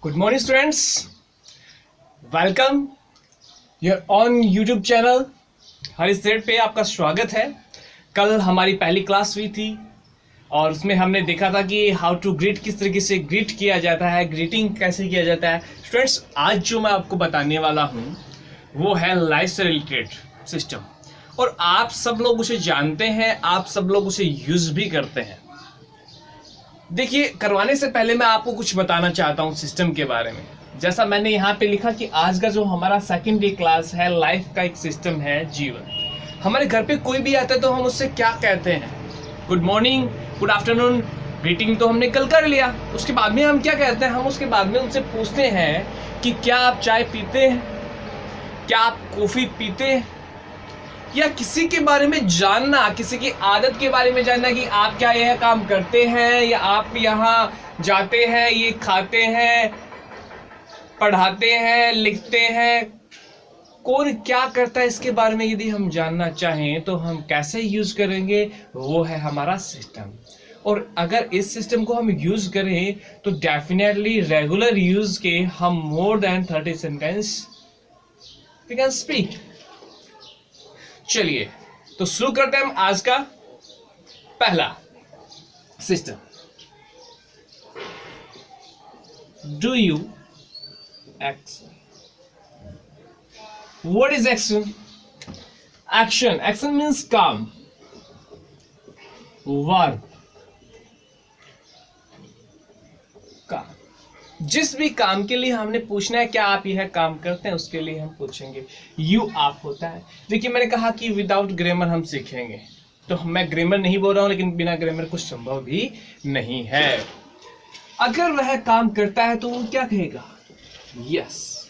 Good morning students, welcome your on YouTube channel Hari set पे आपका स्वागत है। कल हमारी पहली क्लास हुई थी और उसमें हमने देखा था कि हाउ टू ग्रीट, किस तरीके से ग्रीट किया जाता है, ग्रीटिंग कैसे किया जाता है। स्टूडेंट्स, आज जो मैं आपको बताने वाला हूँ वो है लाइफ से रिलेटेड सिस्टम, और आप सब लोग उसे जानते हैं, आप सब लोग उसे यूज भी करते हैं। देखिए, करवाने से पहले मैं आपको कुछ बताना चाहता हूँ सिस्टम के बारे में। जैसा मैंने यहाँ पे लिखा कि आज का जो हमारा सेकेंड डे क्लास है, लाइफ का एक सिस्टम है, जीवन। हमारे घर पे कोई भी आता है तो हम उससे क्या कहते हैं? Good morning, good afternoon, greeting तो हमने कल कर लिया। उसके बाद में हम क्या कहते हैं? हम उसके बाद में उनसे पूछते हैं कि क्या आप चाय पीते हैं, क्या आप कॉफी पीते हैं, या किसी के बारे में जानना, किसी की आदत के बारे में जानना कि आप क्या यह काम करते हैं, या आप यहाँ जाते हैं, ये खाते हैं, पढ़ाते हैं, लिखते हैं, कौन क्या करता है, इसके बारे में यदि हम जानना चाहें तो हम कैसे यूज करेंगे? वो है हमारा सिस्टम। और अगर इस सिस्टम को हम यूज करें तो डेफिनेटली रेगुलर यूज के हम more than 30 sentence we can speak. चलिए तो शुरू करते हैं हम आज का पहला system. Do you action. What is action? Action, action means काम, वर्ब, काम। जिस भी काम के लिए हमने पूछना है क्या आप यह काम करते हैं, उसके लिए हम पूछेंगे। यू आप होता है। देखिए, मैंने कहा कि विदाउट ग्रामर हम सीखेंगे, तो मैं ग्रामर नहीं बोल रहा हूं, लेकिन बिना ग्रामर कुछ संभव भी नहीं है। अगर वह काम करता है तो वो क्या कहेगा? Yes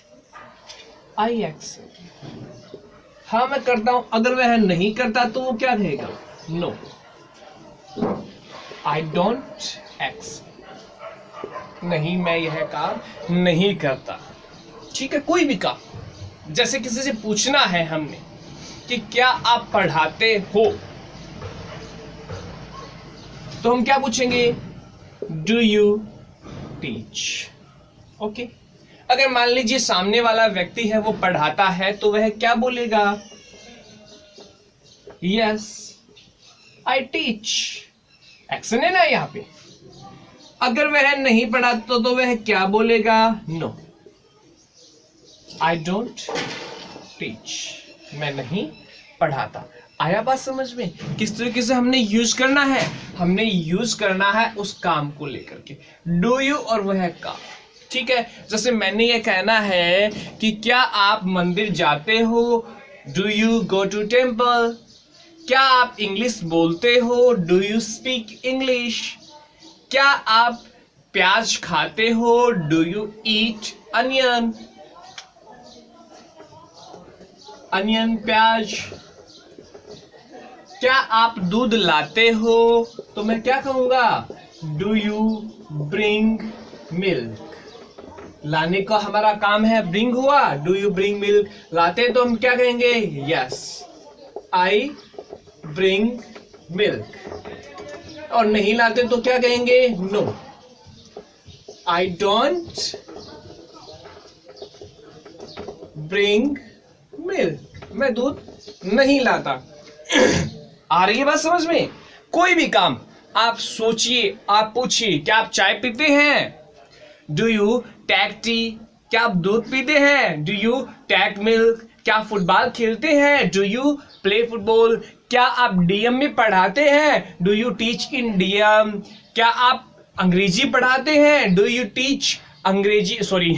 I accept. हाँ मैं करता हूं। अगर वह नहीं करता तो वो क्या कहेगा? No I don't accept. नहीं, मैं यह काम नहीं करता। ठीक है, कोई भी काम। जैसे किसी से पूछना है हमने कि क्या आप पढ़ाते हो, तो हम क्या पूछेंगे? Do you teach. ओके। अगर मान लीजिए सामने वाला व्यक्ति है वो पढ़ाता है तो वह क्या बोलेगा? Yes I teach. एक्शन है ना यहाँ पे। अगर वह नहीं पढ़ाता तो वह क्या बोलेगा? No I don't teach. मैं नहीं पढ़ाता। आया बात समझ में? किस तरीके से हमने यूज करना है? हमने यूज करना है उस काम को लेकर के, डू यू और वह काम। ठीक है, जैसे मैंने ये कहना है कि क्या आप मंदिर जाते हो? Do you go to temple. क्या आप इंग्लिश बोलते हो? Do you speak English. क्या आप प्याज खाते हो? Do you eat onion. Onion, प्याज। क्या आप दूध लाते हो? तो मैं क्या कहूंगा? Do you bring milk. लाने का हमारा काम है, ब्रिंग हुआ, डू यू ब्रिंग मिल्क। लाते तो हम क्या कहेंगे? Yes I bring milk. और नहीं लाते तो क्या कहेंगे? No I don't bring milk. मैं दूध नहीं लाता। आ रही है बात समझ में? कोई भी काम आप सोचिए, आप पूछिए, क्या आप चाय पीते हैं? Do you take tea. क्या आप दूध पीते हैं? Do you take milk. क्या आप फुटबॉल खेलते हैं? Do you play football. क्या आप डीएम में पढ़ाते हैं? Do you teach in DM. क्या आप अंग्रेजी पढ़ाते हैं? Do you teach Angrezi, sorry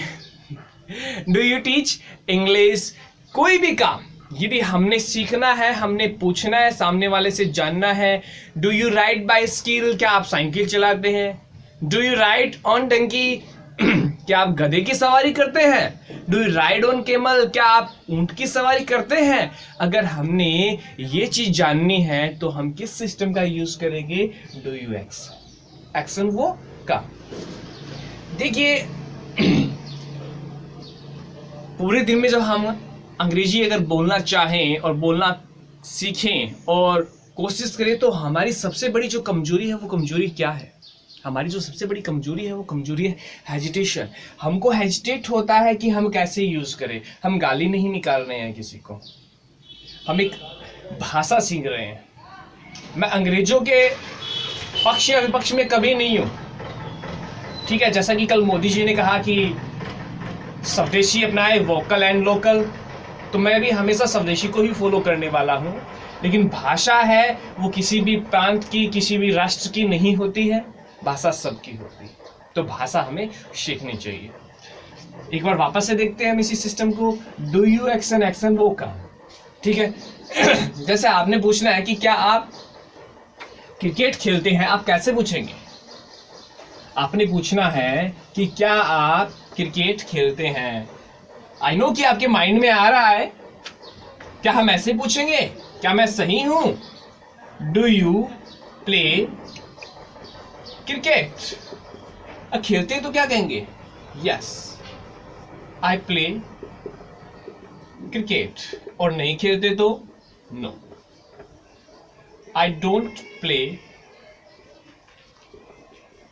do you teach English. कोई भी काम यदि हमने सीखना है, हमने पूछना है, सामने वाले से जानना है। Do you ride bicycle. क्या आप साइकिल चलाते हैं? Do you ride on donkey. क्या आप गधे की सवारी करते हैं? Do you ride on camel. क्या आप ऊंट की सवारी करते हैं? अगर हमने ये चीज जाननी है तो हम किस सिस्टम का यूज करेंगे? Do you action. एक्शन वो का। देखिए, पूरे दिन में जब हम अंग्रेजी अगर बोलना चाहें और बोलना सीखें और कोशिश करें तो हमारी सबसे बड़ी जो कमजोरी है वो कमजोरी क्या है? हमारी जो सबसे बड़ी कमजोरी है वो कमजोरी है हेजिटेशन। हमको हेजिटेट होता है कि हम कैसे यूज करें। हम गाली नहीं निकाल रहे हैं किसी को, हम एक भाषा सीख रहे हैं। मैं अंग्रेजों के पक्ष या विपक्ष में कभी नहीं हूं, ठीक है। जैसा कि कल मोदी जी ने कहा कि स्वदेशी अपनाए, वोकल एंड लोकल, तो मैं भी हमेशा स्वदेशी को ही फॉलो करने वाला हूं। लेकिन भाषा है वो किसी भी प्रांत की, किसी भी राष्ट्र की नहीं होती है, भाषा सबकी होती है। तो भाषा हमें सीखनी चाहिए। एक बार वापस से देखते हैं हम इसी सिस्टम को। डू यू एक्शन, एक्शन वो काम, ठीक है। जैसे आपने पूछना है कि क्या आप क्रिकेट खेलते हैं, आप कैसे पूछेंगे? आपने पूछना है कि क्या आप क्रिकेट खेलते हैं। आई नो कि आपके माइंड में आ रहा है, क्या हम ऐसे पूछेंगे? क्या मैं सही हूं? Do you play cricket? खेलते तो क्या कहेंगे? Yes I play cricket. और नहीं खेलते तो no I don't play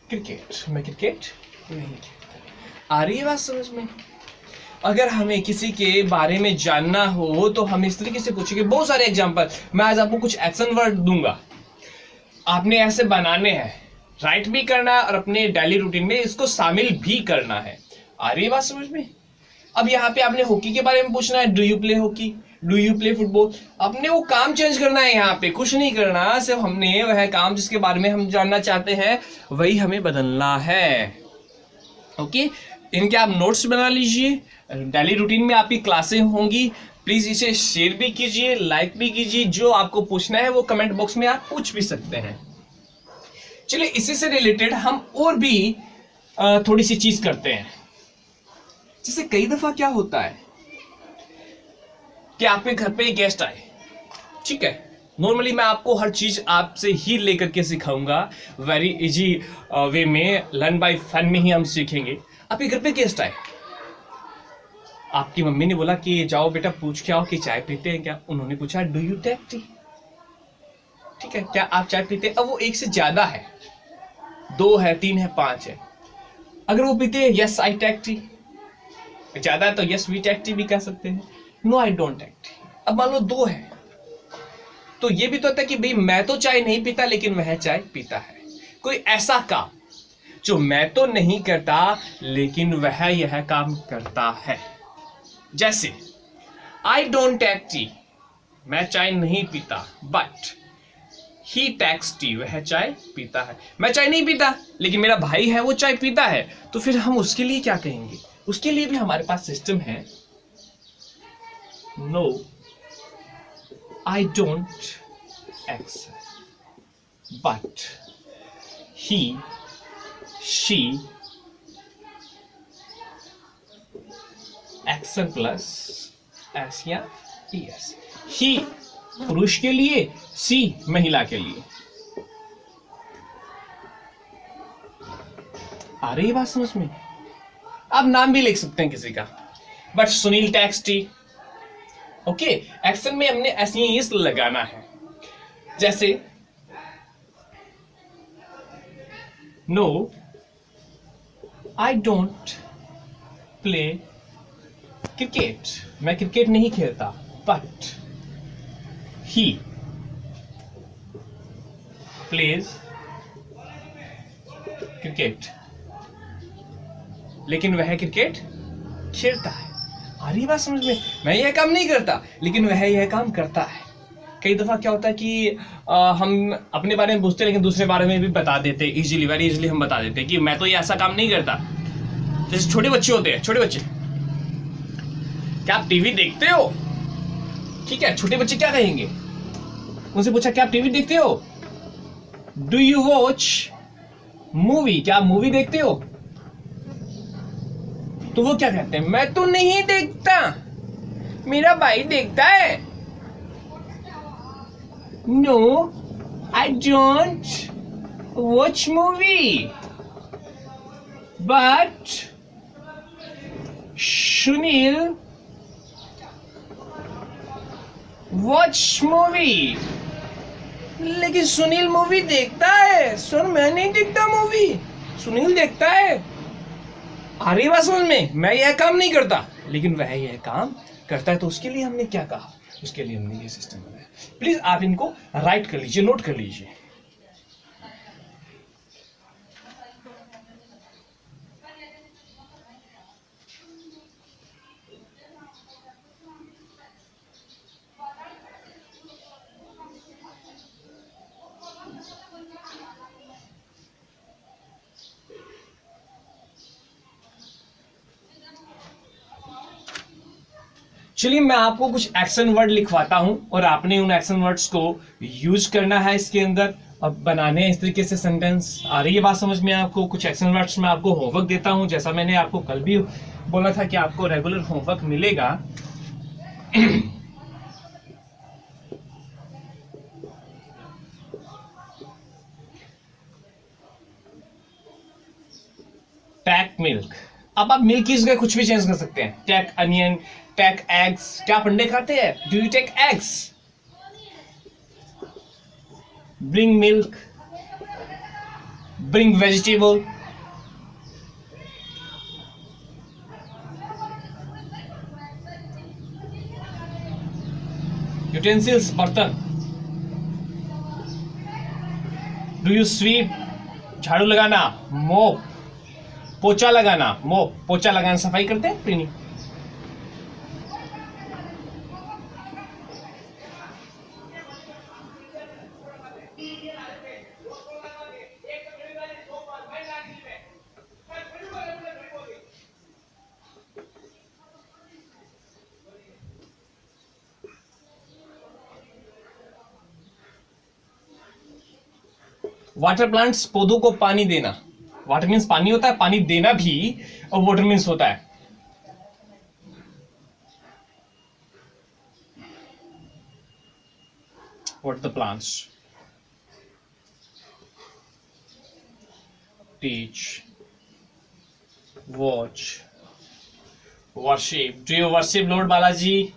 cricket. मैं क्रिकेट नहीं खेलता। आ रही है बात समझ में? अगर हमें किसी के बारे में जानना हो तो हम इस तरीके से पूछेंगे। बहुत सारे एग्जांपल, मैं आज आपको कुछ एक्शन वर्ड दूंगा, आपने ऐसे बनाने हैं, राइट भी करना है और अपने डेली रूटीन में इसको शामिल भी करना है। आ रही है बात समझ में? अब यहाँ पे आपने हॉकी के बारे में पूछना है, do you play hockey, do you play football. आपने वो काम चेंज करना है, यहाँ पे कुछ नहीं करना, सिर्फ हमने वह काम जिसके बारे में हम जानना चाहते हैं वही हमें बदलना है। ओके, इनके आप नोट्स बना लीजिए। डेली रूटीन में आपकी क्लासें होंगी, प्लीज इसे शेयर भी कीजिए, लाइक भी कीजिए। जो आपको पूछना है वो कमेंट बॉक्स में आप पूछ भी सकते हैं। चलिए इसी से रिलेटेड हम और भी थोड़ी सी चीज करते हैं। जैसे कई दफा क्या होता है कि आपके घर पे गेस्ट आए, ठीक है। नॉर्मली मैं आपको हर चीज आपसे ही लेकर के सिखाऊंगा, वेरी इजी वे में, लर्न बाय फन में ही हम सीखेंगे। आपके घर पे गेस्ट आए, आपकी मम्मी ने बोला कि जाओ बेटा पूछ के आओ कि चाय पीते हैं क्या। उन्होंने पूछा डू यू टेक टी, ठीक है, क्या आप चाय पीते हैं? अब वो एक से ज्यादा है, 2 है, 3 है, 5 है। अगर वो पीते हैं यस आई टेक टी, ज्यादा है तो यस वी टेक टी भी कह सकते हैं, no I don't take tea. अब मान लो 2 है तो ये भी तो होता है कि भाई मैं तो चाय नहीं पीता लेकिन वह चाय पीता है। कोई ऐसा काम जो मैं तो नहीं करता लेकिन वह यह काम करता है। जैसे आई डोंट टेक टी, मैं चाय नहीं पीता, बट ही टेक्स टी, वह चाय पीता है। मैं चाय नहीं पीता लेकिन मेरा भाई है वो चाय पीता है, तो फिर हम उसके लिए क्या कहेंगे? उसके लिए भी हमारे पास सिस्टम है, no I don't accept, but he she, action plus s या एस। ही पुरुष के लिए, सी महिला के लिए। आ रही है बात समझ में? आप नाम भी लिख सकते हैं किसी का, but Sunil takes tea. Okay, action में हमने ऐसे ही लगाना है। जैसे no I don't play cricket, मैं क्रिकेट नहीं खेलता, बट ही प्लेज क्रिकेट, लेकिन वह क्रिकेट खेलता है। आ रही बात समझ में? मैं यह काम नहीं करता लेकिन वह यह काम करता है। कई दफा क्या होता है कि हम अपने बारे में पूछते लेकिन दूसरे बारे में भी बता देते, इजीली, वेरी इजीली हम बता देते कि मैं तो ये ऐसा काम नहीं करता। जैसे छोटे बच्चे होते हैं, छोटे बच्चे, क्या आप टीवी देखते हो? ठीक है, छोटे बच्चे क्या कहेंगे? उनसे पूछा क्या आप टीवी देखते हो? डू यू वॉच मूवी, क्या आप मूवी देखते हो? तो वो क्या कहते हैं? मैं तो नहीं देखता, मेरा भाई देखता है। No I don't watch movie, but Sunil watch movie. लेकिन सुनील मूवी देखता है। सर मैं नहीं देखता मूवी, सुनील देखता है। आ रही बात समझ में? मैं यह काम नहीं करता, लेकिन वह यह काम करता है। तो उसके लिए हमने क्या कहा? उसके लिए हमने ये सिस्टम बनाया। प्लीज आप इनको राइट कर लीजिए, नोट कर लीजिए। चलिए मैं आपको कुछ एक्शन वर्ड लिखवाता हूं और आपने उन एक्शन वर्ड्स को यूज करना है इसके अंदर। अब बनाने इस तरीके से सेंटेंस। आ रही है बात समझ में आपको? कुछ एक्शन वर्ड्स मैं आपको होमवर्क देता हूं, जैसा मैंने आपको कल भी बोला था कि आपको रेगुलर होमवर्क मिलेगा। टैक मिल्क। अब आप मिल्क की जगह कुछ भी चेंज कर सकते हैं। Take onion, take eggs. क्या आप अंडे खाते हैं? Do you take eggs? Bring milk, bring vegetable. Utensils, बर्तन। Do you sweep? झाड़ू लगाना, मोप। पोछा लगाना, मोप। पोछा लगाना सफाई करते हैं, क्लीनिंग। वाटर प्लांट्स, पौधों को पानी देना। वाटर मीन्स पानी होता है, पानी देना भी, और वाटर मीन्स होता है what the plants teach, watch, worship. Do you worship Lord Balaji?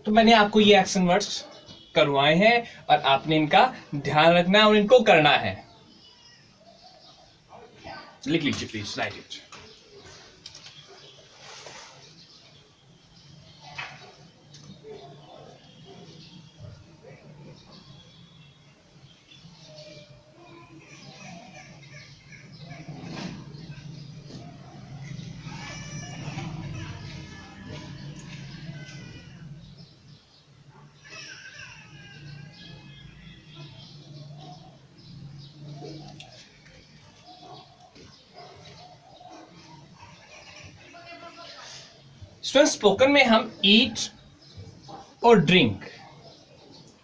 तो मैंने आपको ये एक्शन वर्ड्स करवाए हैं और आपने इनका ध्यान रखना है और इनको करना है। लिख लीजिए please, right it. Student, spoken में हम ईट और ड्रिंक,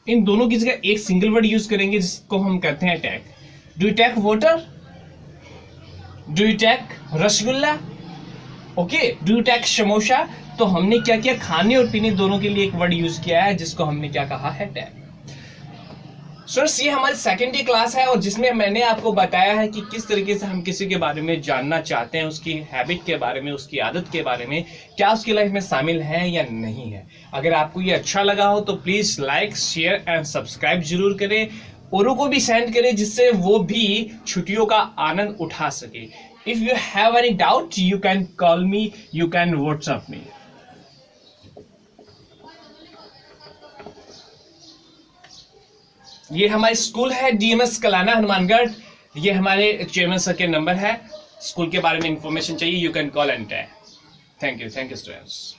इन दोनों की जगह एक सिंगल वर्ड यूज करेंगे जिसको हम कहते हैं take. Do you take water? Do you take rasgulla? Okay, do you take samosa? तो हमने क्या किया? खाने और पीने दोनों के लिए एक वर्ड यूज किया है जिसको हमने क्या कहा है? टैक। स्टूडेंट्स, ये हमारी सेकेंड डे क्लास है और जिसमें मैंने आपको बताया है कि किस तरीके से हम किसी के बारे में जानना चाहते हैं, उसकी हैबिट के बारे में, उसकी आदत के बारे में, क्या उसकी लाइफ में शामिल है या नहीं है। अगर आपको ये अच्छा लगा हो तो please like, share and subscribe जरूर करें, औरों को भी सेंड करें जिससे वो भी छुट्टियों का आनंद उठा सके। If you have any doubt you can call me, you can WhatsApp me. ये हमारी स्कूल है डीएमएस कलाना हनुमानगढ़। ये हमारे चेयरमैन सर के नंबर है। स्कूल के बारे में इंफॉर्मेशन चाहिए, you can call and tag. Thank you students.